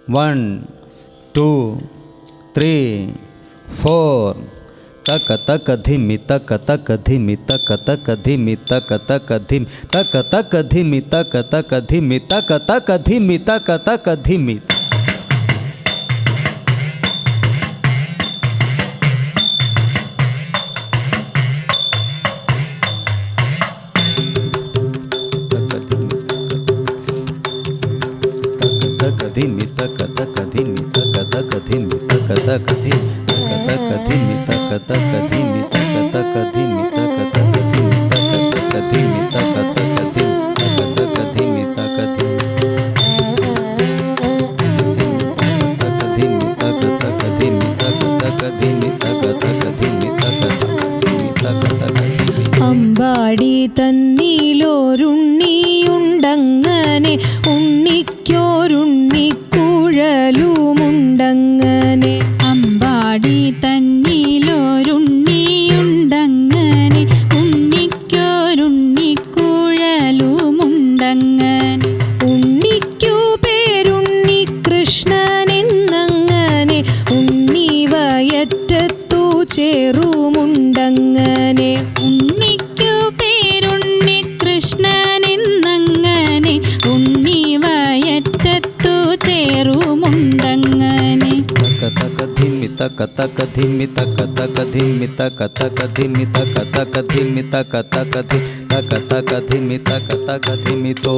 1 2 3 4 तक तक धिमि तक तक धिमि तक तक धिमि तक तक धिमि तक तक धिमि तक तक धिमि तक तक धिमि तक तक धिमि धिमि तक तक धिमि तक तक धिमि तक तक धिमि तक धिमि तक तक धिमि तक तक धिमि तक तक धिमि तक तक धिमि तक तक धिमि तक तक धिमि तक तक धिमि तक तक धिमि तक तक धिमि तक तक അമ്പാടി തന്നിലൊരുണ്ണിയുണ്ടങ്ങനെ ഉണ്ണിക്കൊരുണ്ണിക്കുഴലുമുണ്ടങ്ങനെ അമ്പാടി തന്നിലൊരുണ്ണിയുണ്ടങ്ങനെ ഉണ്ണിക്കൊരുണ്ണിക്കുഴലുമുണ്ടങ്ങനെ ഉണ്ണിക്കു പേരുണ്ണി കൃഷ്ണനെന്നങ്ങനെ ഉണ്ണി വയറ്റത്തു ചേറുമുണ്ടങ്ങനെ ഉണ്ണിക്കു പേരുണ്ണി കൃഷ്ണനെന്നങ്ങനെ ഉണ്ണി വയറ്റത്തു ചേറുമുണ്ടങ്ങനെ तक धिमि तक तक धिमि तक तक धिमि तक तक धिमि तक तक धिमि तक तक धिमि तक तक धिमि तक तक धिमि तो